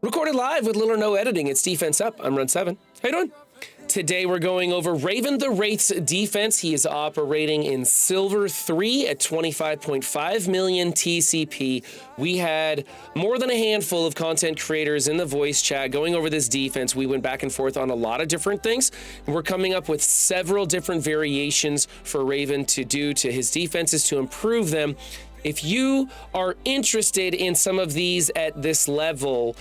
Recorded live with little or no editing. It's Defense Up. I'm Run 7. How you doing? Today we're going over Raven the Wraith's defense. He is operating in Silver 3 at 25.5 million TCP. We had more than a handful of content creators in the voice chat going over this defense. We went back and forth on a lot of different things. And we're coming up with several different variations for Raven to do to his defenses to improve them. If you are interested in some of these at this level,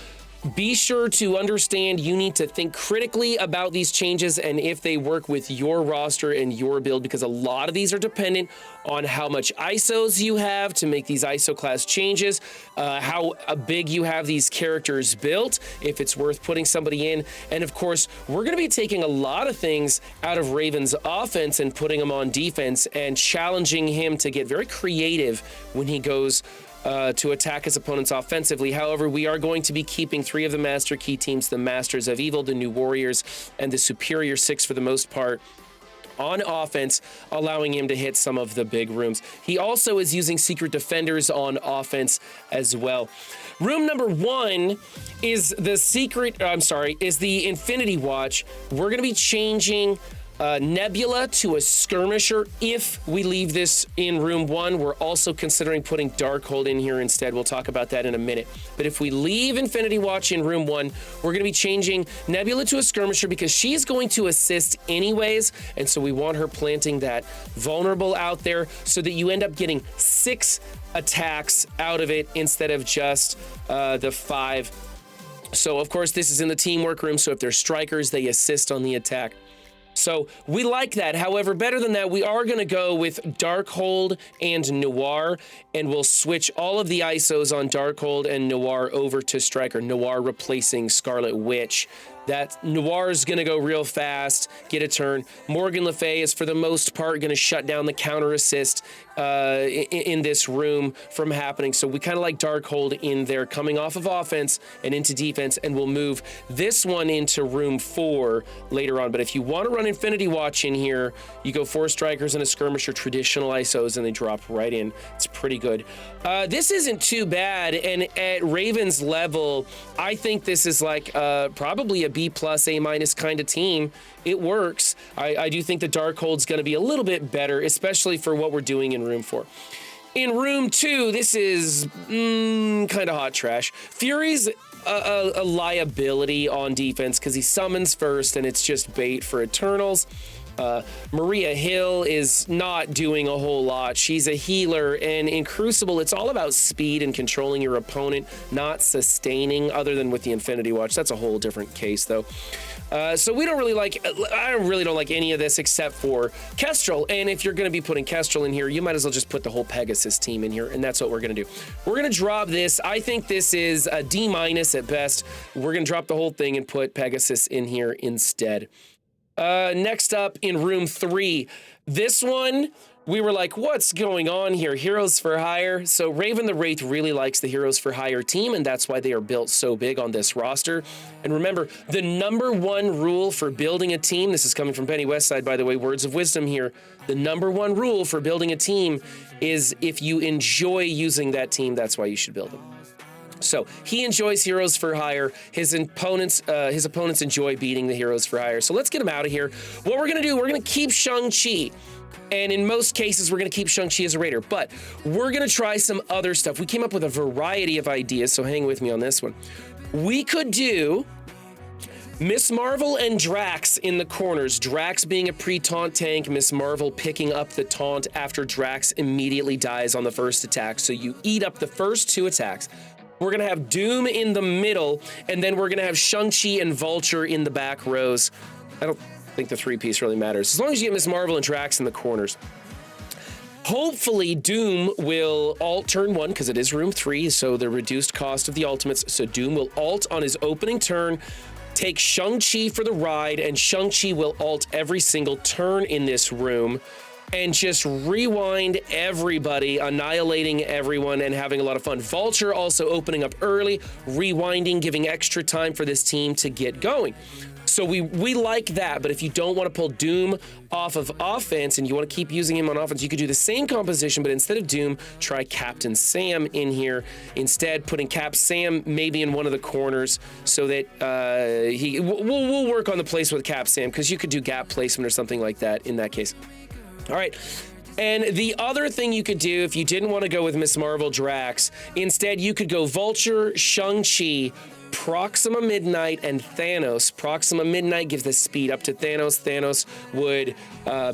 be sure to understand you need to think critically about these changes and if they work with your roster and your build, because a lot of these are dependent on how much ISOs you have to make these ISO class changes, how big you have these characters built, if it's worth putting somebody in. And of course, we're going to be taking a lot of things out of Raven's offense and putting him on defense and challenging him to get very creative when he goes to attack his opponents offensively. However, we are going to be keeping 3 of the Master Key teams, the Masters of Evil, the New Warriors, and the Superior 6 for the most part, on offense, allowing him to hit some of the big rooms. He also is using Secret Defenders on offense as well. Room number 1 is the Infinity Watch. We're going to be changing Nebula to a skirmisher. If we leave this in room 1, we're also considering putting Darkhold in here instead. We'll talk about that in a minute. But if we leave Infinity Watch in room 1, we're going to be changing Nebula to a skirmisher because she's going to assist anyways. And so we want her planting that vulnerable out there so that you end up getting 6 attacks out of it instead of just the 5. So of course, this is in the teamwork room. So if they're strikers, they assist on the attack. So we like that. However, better than that, we are going to go with Darkhold and Noir, and we'll switch all of the ISOs on Darkhold and Noir over to Striker. Noir replacing Scarlet Witch. That Noir is going to go real fast, get a turn. Morgan Le Fay is, for the most part, going to shut down the counter assist in this room from happening. So we kind of like Darkhold in there, coming off of offense and into defense, and we'll move this one into room 4 later on. But if you want to run Infinity Watch in here, you go 4 strikers and a skirmisher, traditional ISOs, and they drop right in. It's pretty good. This isn't too bad, and at Raven's level, I think this is like probably a B+, A- kind of team. It works. I do think the Darkhold's going to be a little bit better, especially for what we're doing in room 4. In room 2, this is kind of hot trash. Fury's a liability on defense because he summons first and it's just bait for Eternals. Maria Hill is not doing a whole lot. She's a healer, and in Crucible, it's all about speed and controlling your opponent, not sustaining, other than with the Infinity Watch. That's a whole different case, though. So we don't really like, I really don't like any of this except for Kestrel. And if you're going to be putting Kestrel in here, you might as well just put the whole Pegasus team in here, and that's what we're going to do. We're going to drop this. I think this is a D- at best. We're going to drop the whole thing and put Pegasus in here instead. Next up in room 3, this one, we were like, what's going on here? Heroes for Hire. So Raven the Wraith really likes the Heroes for Hire team, and that's why they are built so big on this roster. And remember, the number 1 rule for building a team, this is coming from Penny Westside, by the way, words of wisdom here. The number 1 rule for building a team is if you enjoy using that team, that's why you should build them. So he enjoys Heroes for Hire. His opponents enjoy beating the Heroes for Hire. So let's get him out of here. What we're going to do, we're going to keep Shang-Chi. And in most cases, we're going to keep Shang-Chi as a Raider. But we're going to try some other stuff. We came up with a variety of ideas, so hang with me on this one. We could do Miss Marvel and Drax in the corners. Drax being a pre-taunt tank, Miss Marvel picking up the taunt after Drax immediately dies on the first attack. So you eat up the first 2 attacks. We're going to have Doom in the middle, and then we're going to have Shang-Chi and Vulture in the back rows. I don't think the 3-piece really matters, as long as you get Miss Marvel and Drax in the corners. Hopefully, Doom will ult turn 1, because it is room 3, so the reduced cost of the ultimates. So Doom will ult on his opening turn, take Shang-Chi for the ride, and Shang-Chi will ult every single turn in this room. and just rewind everybody, annihilating everyone and having a lot of fun. Vulture also opening up early, rewinding, giving extra time for this team to get going. So we like that, but if you don't want to pull Doom off of offense and you want to keep using him on offense, you could do the same composition, but instead of Doom, try Captain Sam in here. Instead, putting Cap Sam maybe in one of the corners so that we'll work on the place with Cap Sam, because you could do gap placement or something like that in that case. All right. And the other thing you could do if you didn't want to go with Miss Marvel Drax, instead you could go Vulture, Shang-Chi, Proxima Midnight, and Thanos. Proxima Midnight gives the speed up to Thanos. Thanos would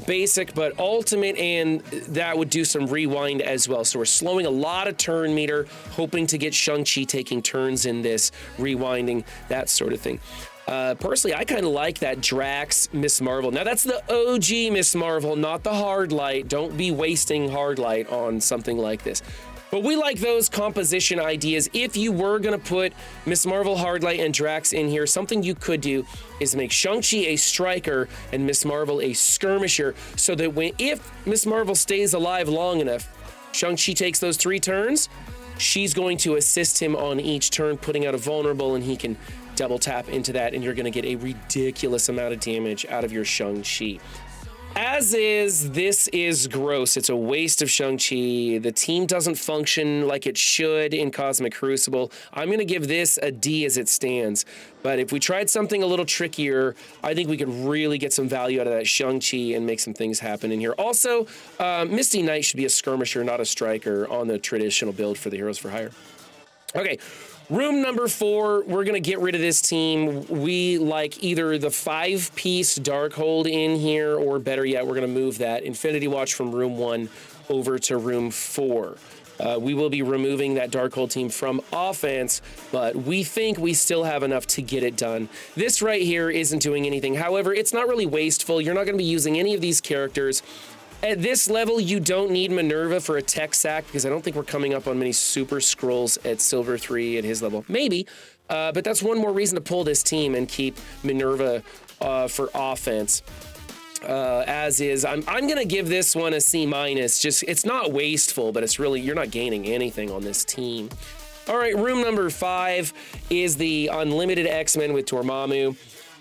basic, but ultimate, and that would do some rewind as well. So we're slowing a lot of turn meter, hoping to get Shang-Chi taking turns in this, rewinding, that sort of thing. Personally, I kind of like that Drax Miss Marvel. Now, that's the OG Miss Marvel, not the hard light. Don't be wasting hard light on something like this. But we like those composition ideas. If you were going to put Miss Marvel, Hardlight, and Drax in here, something you could do is make Shang-Chi a striker and Miss Marvel a skirmisher, so that if Miss Marvel stays alive long enough, Shang-Chi takes those 3 turns, she's going to assist him on each turn, putting out a vulnerable, and he can double tap into that, and you're going to get a ridiculous amount of damage out of your Shang-Chi. As is, this is gross. It's a waste of Shang-Chi. The team doesn't function like it should in Cosmic Crucible. I'm going to give this a D as it stands. But if we tried something a little trickier, I think we could really get some value out of that Shang-Chi and make some things happen in here. Also, Misty Knight should be a skirmisher, not a striker, on the traditional build for the Heroes for Hire. Okay. Room number 4, we're going to get rid of this team. We like either the 5-piece Darkhold in here, or better yet, we're going to move that Infinity Watch from room 1 over to room 4. We will be removing that Darkhold team from offense, but we think we still have enough to get it done. This right here isn't doing anything. However, it's not really wasteful. You're not going to be using any of these characters. At this level, you don't need Minerva for a tech sack, because I don't think we're coming up on many super scrolls at Silver 3 at his level. Maybe, but that's one more reason to pull this team and keep Minerva for offense. As is, I'm going to give this one a C-. Just, it's not wasteful, but it's really, you're not gaining anything on this team. All right, room number 5 is the Unlimited X-Men with Dormammu.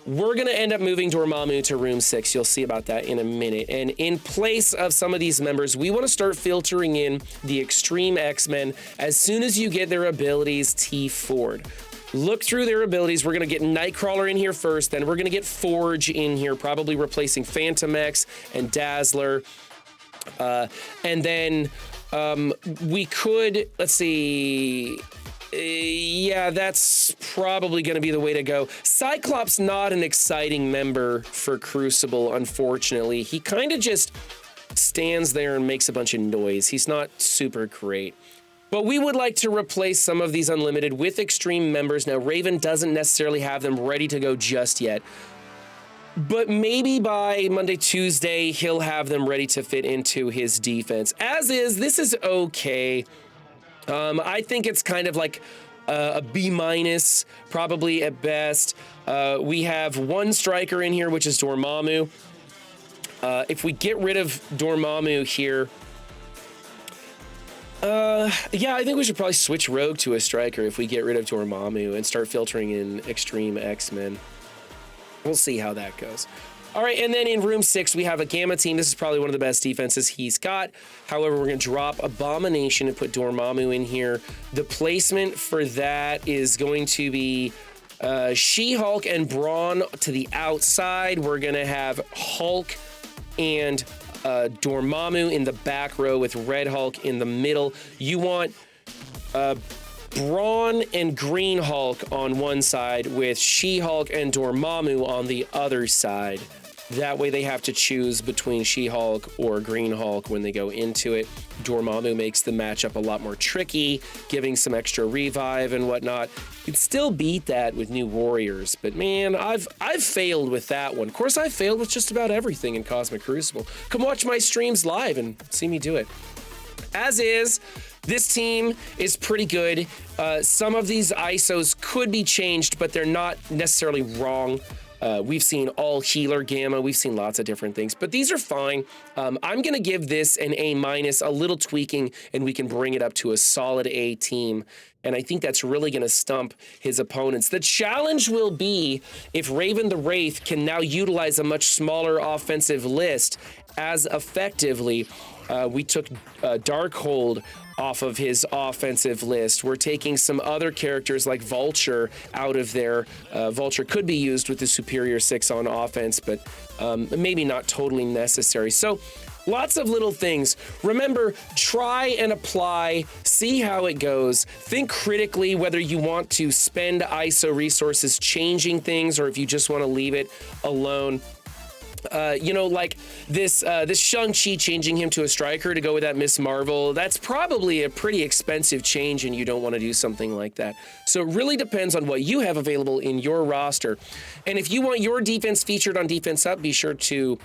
We're going to end up moving Dormammu to room 6. You'll see about that in a minute. And in place of some of these members, we want to start filtering in the Extreme X-Men as soon as you get their abilities T4'd. Look through their abilities. We're going to get Nightcrawler in here first, then we're going to get Forge in here, probably replacing Phantom X and Dazzler. And then we could, let's see... yeah, that's probably going to be the way to go. Cyclops not an exciting member for Crucible, unfortunately. He kind of just stands there and makes a bunch of noise. He's not super great. But we would like to replace some of these Unlimited with Extreme members. Now, Raven doesn't necessarily have them ready to go just yet. But maybe by Monday, Tuesday, he'll have them ready to fit into his defense. As is, this is okay. I think it's kind of like a B-, probably at best. We have one striker in here, which is Dormammu. If we get rid of Dormammu here, yeah, I think we should probably switch Rogue to a striker if we get rid of Dormammu and start filtering in Extreme X-Men. We'll see how that goes. All right, and then in room 6, we have a Gamma team. This is probably one of the best defenses he's got. However, we're going to drop Abomination and put Dormammu in here. The placement for that is going to be She-Hulk and Brawn to the outside. We're going to have Hulk and Dormammu in the back row with Red Hulk in the middle. You want Brawn and Green Hulk on one side with She-Hulk and Dormammu on the other side. That way they have to choose between She-Hulk or Green Hulk when they go into it. Dormammu makes the matchup a lot more tricky, giving some extra revive and whatnot. You'd still beat that with New Warriors, but man, I've failed with that one. Of course, I've failed with just about everything in Cosmic Crucible. Come watch my streams live and see me do it. As is, this team is pretty good. Some of these ISOs could be changed, but they're not necessarily wrong. We've seen all healer gamma. We've seen lots of different things, but these are fine. I'm going to give this an A-, a little tweaking, and we can bring it up to a solid A team. And I think that's really going to stump his opponents. The challenge will be if Raven the Wraith can now utilize a much smaller offensive list as effectively. We took Darkhold off of his offensive list. We're taking some other characters like Vulture out of there. Vulture could be used with the superior 6 on offense, but maybe not totally necessary. So lots of little things. Remember, try and apply, see how it goes. Think critically whether you want to spend ISO resources changing things or if you just want to leave it alone. You know, like this Shang-Chi, changing him to a striker to go with that Miss Marvel, that's probably a pretty expensive change and you don't want to do something like that. So it really depends on what you have available in your roster. And if you want your defense featured on Defense Up, be sure to,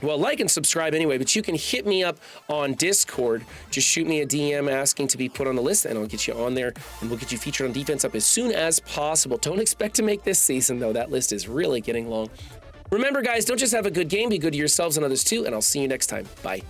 well, like and subscribe anyway, but you can hit me up on Discord. Just shoot me a DM asking to be put on the list and I'll get you on there and we'll get you featured on Defense Up as soon as possible. Don't expect to make this season though. That list is really getting long. Remember, guys, don't just have a good game, be good to yourselves and others too, and I'll see you next time. Bye.